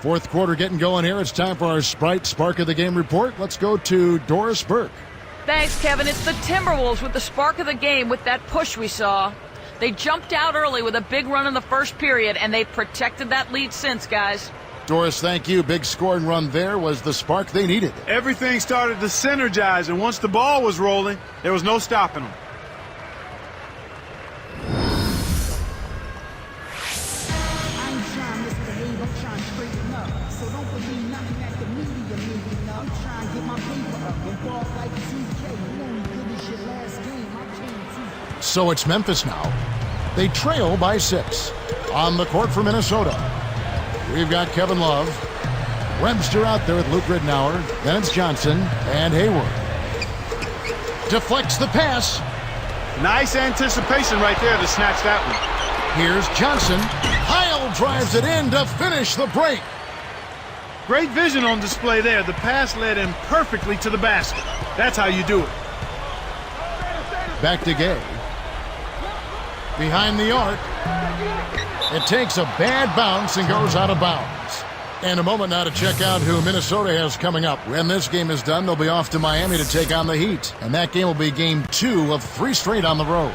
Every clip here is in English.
Fourth quarter getting going here. It's time for our Sprite Spark of the Game report. Let's go to Doris Burke. Thanks, Kevin. It's the Timberwolves with the spark of the game with that push we saw. They jumped out early with a big run in the first period, and they've protected that lead since, guys. Doris, thank you. Big scoring run there was the spark they needed. Everything started to synergize, and once the ball was rolling, there was no stopping them. So it's Memphis now. They trail by 6. On the court for Minnesota, we've got Kevin Love. Webster out there with Luke Ridnour. Then it's Johnson and Hayward. Deflects the pass. Nice anticipation right there to snatch that one. Here's Johnson. Heil drives it in to finish the break. Great vision on display there. The pass led him perfectly to the basket. That's how you do it. Back to Gay. Behind the arc. It takes a bad bounce and goes out of bounds. And a moment now to check out who Minnesota has coming up. When this game is done, they'll be off to Miami to take on the Heat. And that game will be game 2 of 3 straight on the road.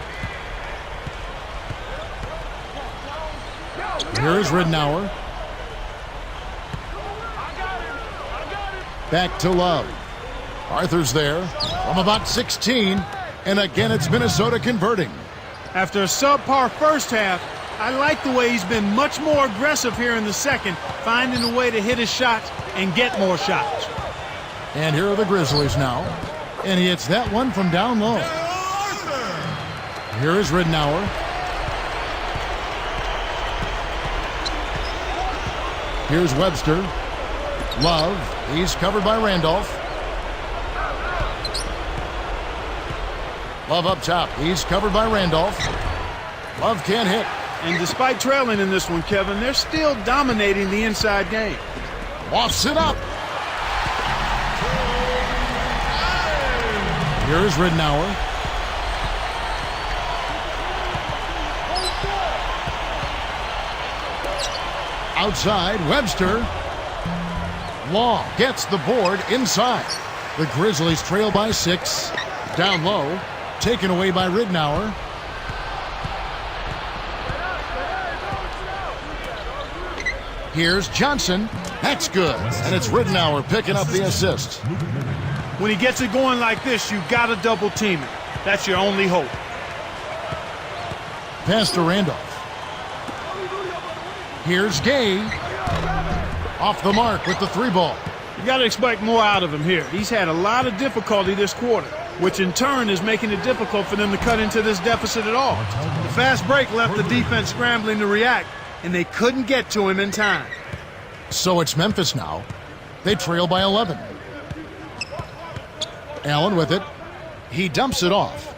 Here's Ridnour. Back to Love. Arthur's there from about 16. And again, it's Minnesota converting. After a subpar first half, I like the way he's been much more aggressive here in the second, finding a way to hit his shots and get more shots. And here are the Grizzlies now. And he hits that one from down low. Here is Ridnour. Here's Webster. Love. He's covered by Randolph. Love up top. He's covered by Randolph. Love can't hit. And despite trailing in this one, Kevin, they're still dominating the inside game. Lofts it up. Here's Ridnour. Outside, Webster. Law gets the board inside. The Grizzlies trail by 6. Down low. Taken away by Ridnour. Here's Johnson. That's good. And it's Ridnour picking up the assist. When he gets it going like this, you got to double team it. That's your only hope. Pass to Randolph. Here's Gay. Off the mark with the 3 ball. You got to expect more out of him here. He's had a lot of difficulty this quarter, which in turn is making it difficult for them to cut into this deficit at all. The fast break left the defense scrambling to react, and they couldn't get to him in time. So it's Memphis now. They trail by 11. Allen with it. He dumps it off.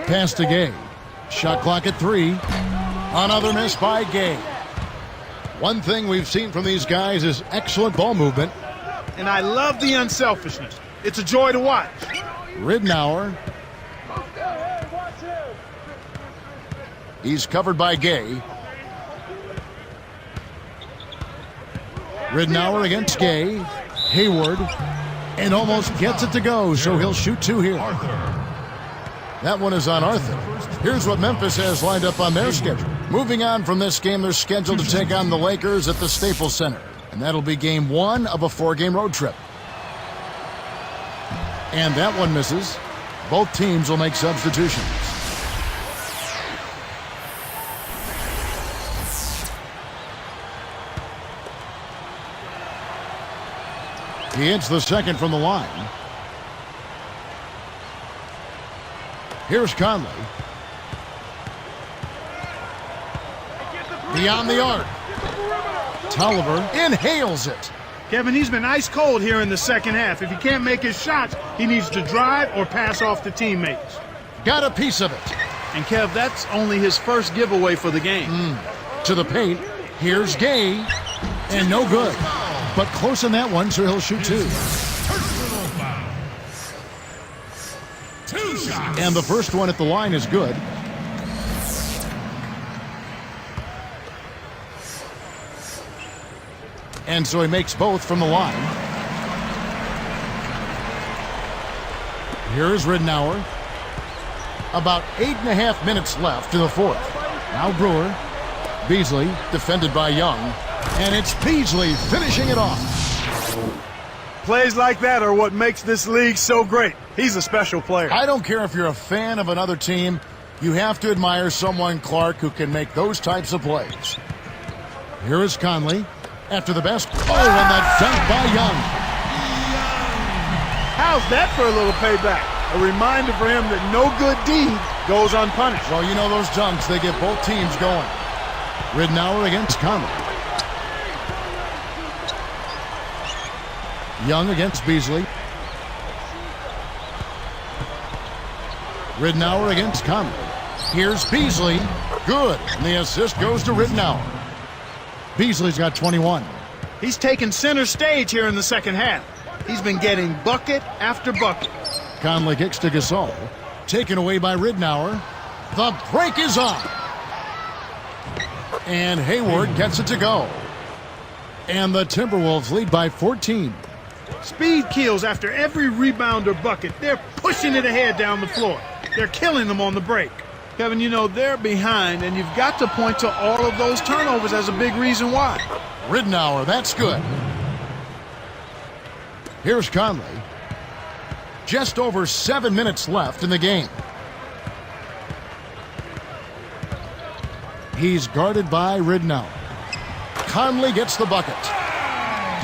Pass to Gay. Shot clock at 3. Another miss by Gay. One thing we've seen from these guys is excellent ball movement. And I love the unselfishness. It's a joy to watch. Ridnour. He's covered by Gay. Ridnour against Gay. Hayward. And almost gets it to go, so he'll shoot 2 here. That one is on Arthur. Here's what Memphis has lined up on their schedule. Moving on from this game, they're scheduled to take on the Lakers at the Staples Center. And that'll be game 1 of a 4-game road trip. And that one misses. Both teams will make substitutions. He hits the second from the line. Here's Conley. Beyond the arc. Tolliver inhales it. Kevin, he's been ice cold here in the second half. If he can't make his shots, he needs to drive or pass off to teammates. Got a piece of it. And Kev, that's only his first giveaway for the game. To the paint. Here's Gay. And no good. But close in that one, so he'll shoot 2. And the first one at the line is good. And so he makes both from the line. Here's Ridnour. About 8.5 minutes left in the fourth. Now Brewer. Beasley defended by Young. And it's Beasley finishing it off. Plays like that are what makes this league so great. He's a special player. I don't care if you're a fan of another team. You have to admire someone, Clark, who can make those types of plays. Here is Conley. After the best. Oh, and the dunk by Young. How's that for a little payback? A reminder for him that no good deed goes unpunished. Well, you know those dunks, they get both teams going. Ridnour against Conley. Young against Beasley. Ridnour against Conley. Here's Beasley. Good. And the assist goes to Ridnour. Beasley's got 21. He's taken center stage here in the second half. He's been getting bucket after bucket. Conley kicks to Gasol. Taken away by Ridnour. The break is on. And Hayward gets it to go. And the Timberwolves lead by 14. Speed kills after every rebound or bucket. They're pushing it ahead down the floor. They're killing them on the break. Kevin, you know, they're behind, and you've got to point to all of those turnovers as a big reason why. Ridnour, that's good. Here's Conley. Just over 7 minutes left in the game. He's guarded by Ridnour. Conley gets the bucket.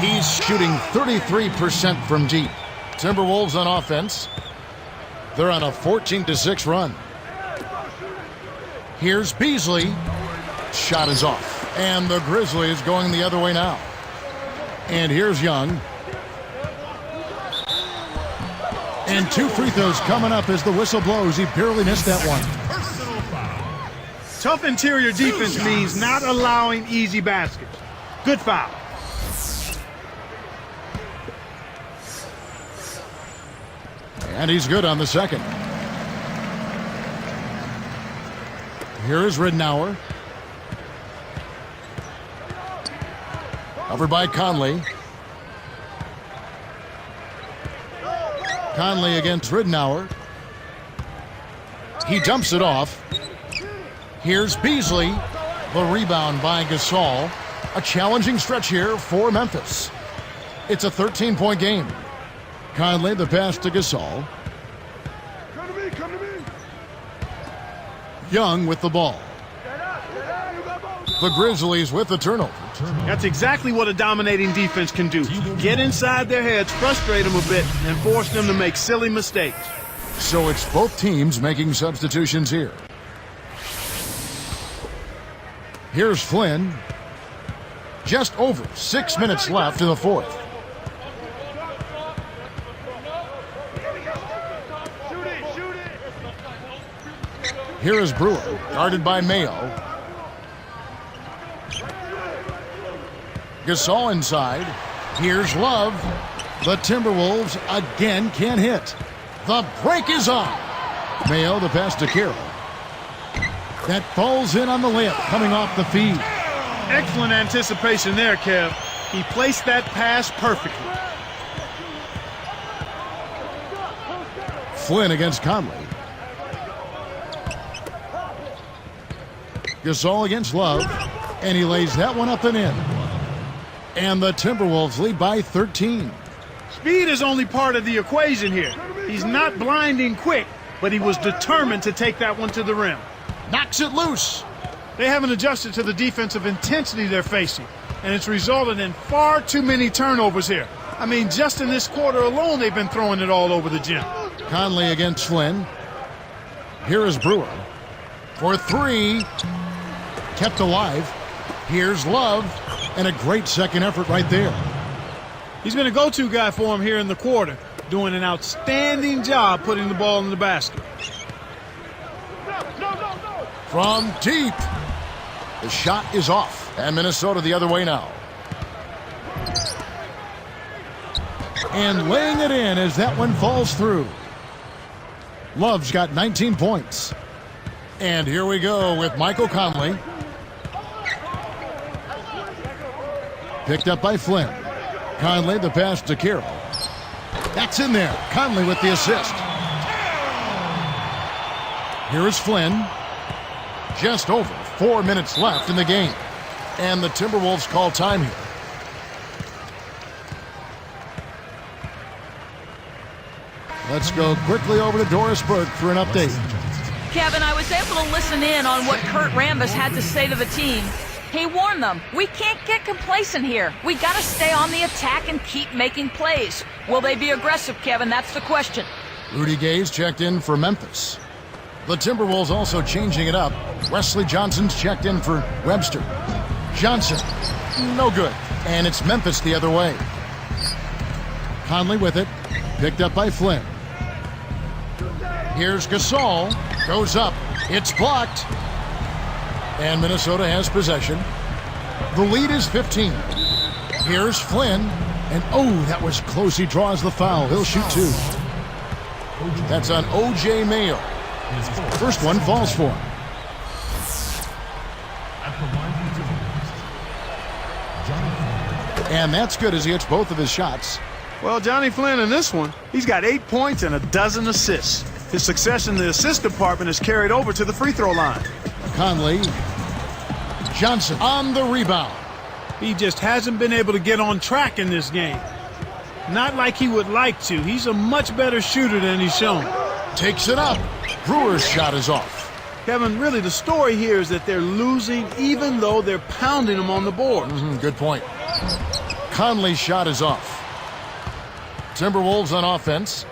He's shooting 33% from deep. Timberwolves on offense. They're on a 14-6 run. Here's Beasley. Shot is off. And the Grizzlies going the other way now. And here's Young. And 2 free throws coming up as the whistle blows. He barely missed that one. Tough interior defense means not allowing easy baskets. Good foul. And he's good on the second. Here is Ridnour. Covered by Conley. Conley against Ridnour. He dumps it off. Here's Beasley. The rebound by Gasol. A challenging stretch here for Memphis. It's a 13-point game. Conley, the pass to Gasol. Come to me. Young with the ball. The Grizzlies with the turnover. That's exactly what a dominating defense can do. Get inside their heads, frustrate them a bit, and force them to make silly mistakes. So it's both teams making substitutions here. Here's Flynn. Just over 6 minutes left in the fourth. Here is Brewer, guarded by Mayo. Gasol inside. Here's Love. The Timberwolves again can't hit. The break is on. Mayo, the pass to Carroll. That falls in on the layup, coming off the feed. Excellent anticipation there, Kev. He placed that pass perfectly. Flynn against Conley. Gasol against Love. And he lays that one up and in. And the Timberwolves lead by 13. Speed is only part of the equation here. He's not blinding quick, but he was determined to take that one to the rim. Knocks it loose. They haven't adjusted to the defensive intensity they're facing, and it's resulted in far too many turnovers here. I mean, just in this quarter alone, they've been throwing it all over the gym. Conley against Flynn. Here is Brewer. For three. Kept alive. Here's Love. And a great second effort right there. He's been a go-to guy for him here in the quarter, doing an outstanding job putting the ball in the basket. From deep. The shot is off. And Minnesota the other way now. And laying it in as that one falls through. Love's got 19 points. And here we go with Michael Conley. Picked up by Flynn. Conley, the pass to Carroll. That's in there. Conley with the assist. Here is Flynn. Just over 4 minutes left in the game. And the Timberwolves call time here. Let's go quickly over to Doris Burke for an update. Kevin, I was able to listen in on what Kurt Rambis had to say to the team. He warned them, we can't get complacent here. We got to stay on the attack and keep making plays. Will they be aggressive, Kevin? That's the question. Rudy Gay's checked in for Memphis. The Timberwolves also changing it up. Wesley Johnson's checked in for Webster. Johnson, no good. And it's Memphis the other way. Conley with it. Picked up by Flynn. Here's Gasol. Goes up. It's blocked. And Minnesota has possession. The lead is 15. Here's Flynn. And oh, that was close. He draws the foul. He'll shoot 2. That's on O.J. Mayo. First one falls for him. And that's good as he hits both of his shots. Well, Johnny Flynn in this one, he's got 8 points and a dozen assists. His success in the assist department is carried over to the free throw line. Conley. Johnson on the rebound. He just hasn't been able to get on track in this game. Not like he would like to. He's a much better shooter than he's shown. Takes it up. Brewer's shot is off. Kevin, really the story here is that they're losing even though they're pounding them on the board. Good point. Conley's shot is off. Timberwolves on offense.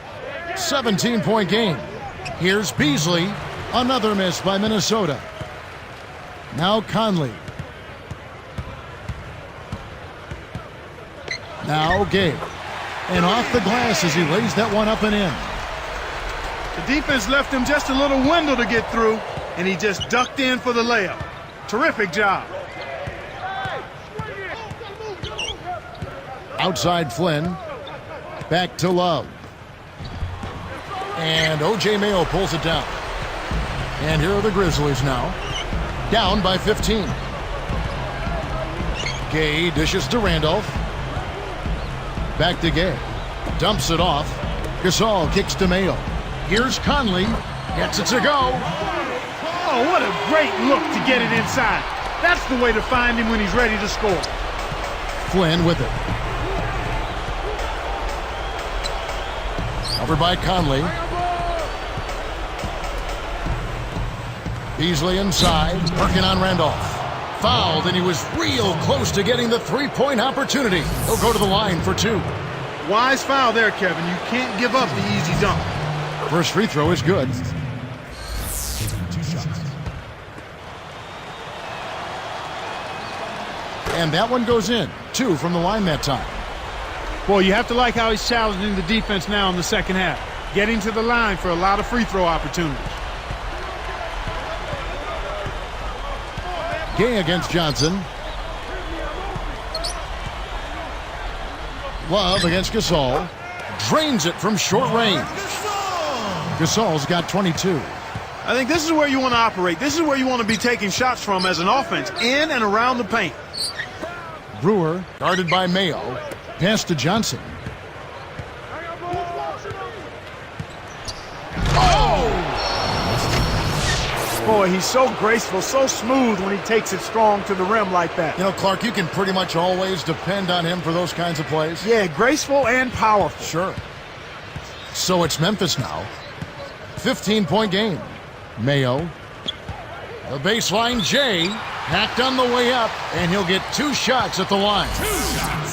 17-point game. Here's Beasley. Another miss by Minnesota. Now Conley. Now Gay. And off the glass as he lays that one up and in. The defense left him just a little window to get through, and he just ducked in for the layup. Terrific job. Outside Flynn. Back to Love. And O.J. Mayo pulls it down. And here are the Grizzlies now. Down by 15. Gay dishes to Randolph. Back to Gay. Dumps it off. Gasol kicks to Mayo. Here's Conley. Gets it to go. Oh, what a great look to get it inside. That's the way to find him when he's ready to score. Flynn with it. Covered by Conley. Beasley inside, working on Randolph. Fouled, and he was real close to getting the three-point opportunity. He'll go to the line for 2. Wise foul there, Kevin. You can't give up the easy dunk. First free throw is good. And that one goes in. 2 from the line that time. Boy, you have to like how he's challenging the defense now in the second half. Getting to the line for a lot of free throw opportunities. Gay against Johnson. Love against Gasol. Drains it from short range. Gasol's got 22. I think this is where you want to operate. This is where you want to be taking shots from as an offense, in and around the paint. Brewer, guarded by Mayo. Pass to Johnson. Boy, he's so graceful, so smooth when he takes it strong to the rim like that. You know, Clark, you can pretty much always depend on him for those kinds of plays. Yeah, graceful and powerful. Sure. So it's Memphis now. 15-point game. Mayo. The baseline, Jay. Hacked on the way up, and he'll get 2 shots at the line.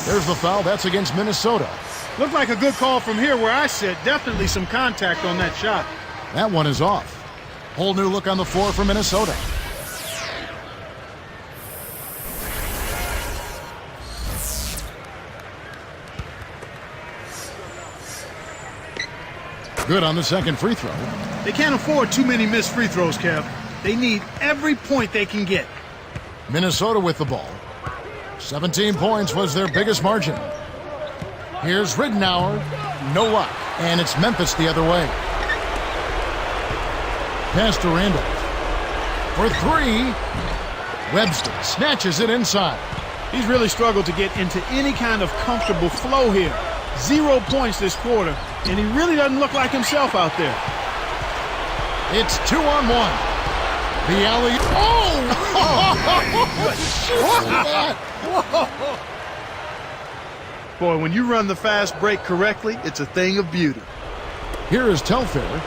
There's the foul. That's against Minnesota. Looked like a good call from here where I sit. Definitely some contact on that shot. That one is off. Whole new look on the floor for Minnesota. Good on the second free throw. They can't afford too many missed free throws, Kev. They need every point they can get. Minnesota with the ball. 17 points was their biggest margin. Here's Ridnour. No luck. And it's Memphis the other way. Pass to Randolph. For three. Webster snatches it inside. He's really struggled to get into any kind of comfortable flow here. 0 points this quarter, and he really doesn't look like himself out there. It's 2-on-1. The alley. Oh! Boy, when you run the fast break correctly, it's a thing of beauty. Here is Telfair.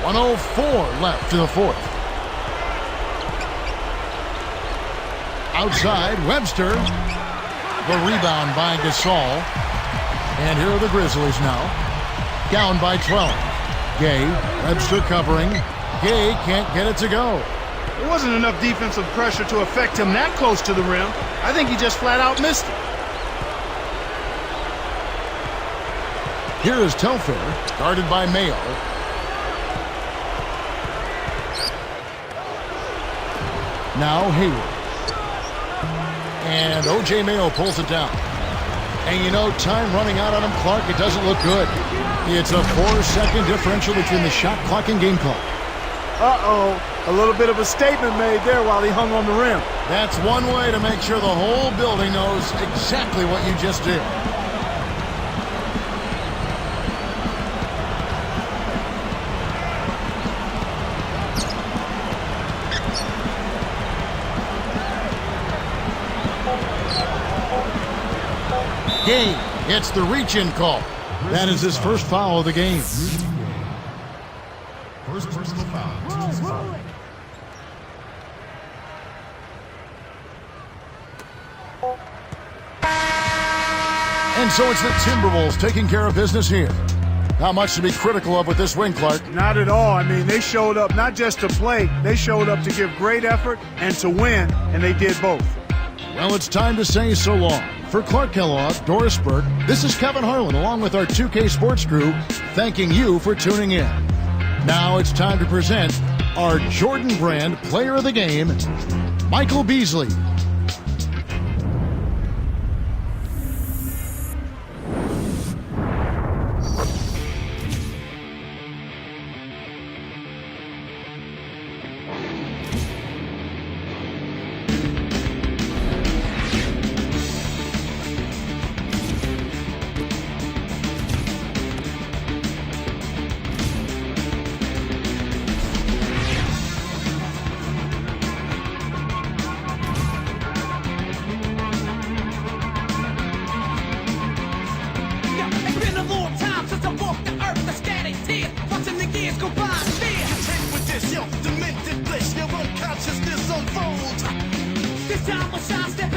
1:04 left in the fourth. Outside, Webster. The rebound by Gasol. And here are the Grizzlies now. Down by 12. Gay, Webster covering. Gay can't get it to go. There wasn't enough defensive pressure to affect him that close to the rim. I think he just flat out missed it. Here is Telfair, guarded by Mayo. Now Hayward. And O.J. Mayo pulls it down. And you know, time running out on him, Clark, it doesn't look good. It's a 4-second differential between the shot clock and game clock. Uh-oh, a little bit of a statement made there while he hung on the rim. That's one way to make sure the whole building knows exactly what you just did. Game. It's the reach-in call. That is his first foul of the game. First personal foul. And so it's the Timberwolves taking care of business here. Not much to be critical of with this win, Clark. Not at all. I mean, they showed up not just to play, they showed up to give great effort and to win, and they did both. Well, it's time to say so long. For Clark Kellogg, Doris Burke, this is Kevin Harlan along with our 2K Sports crew, thanking you for tuning in. Now it's time to present our Jordan Brand Player of the Game, Michael Beasley. This time I'll shine, step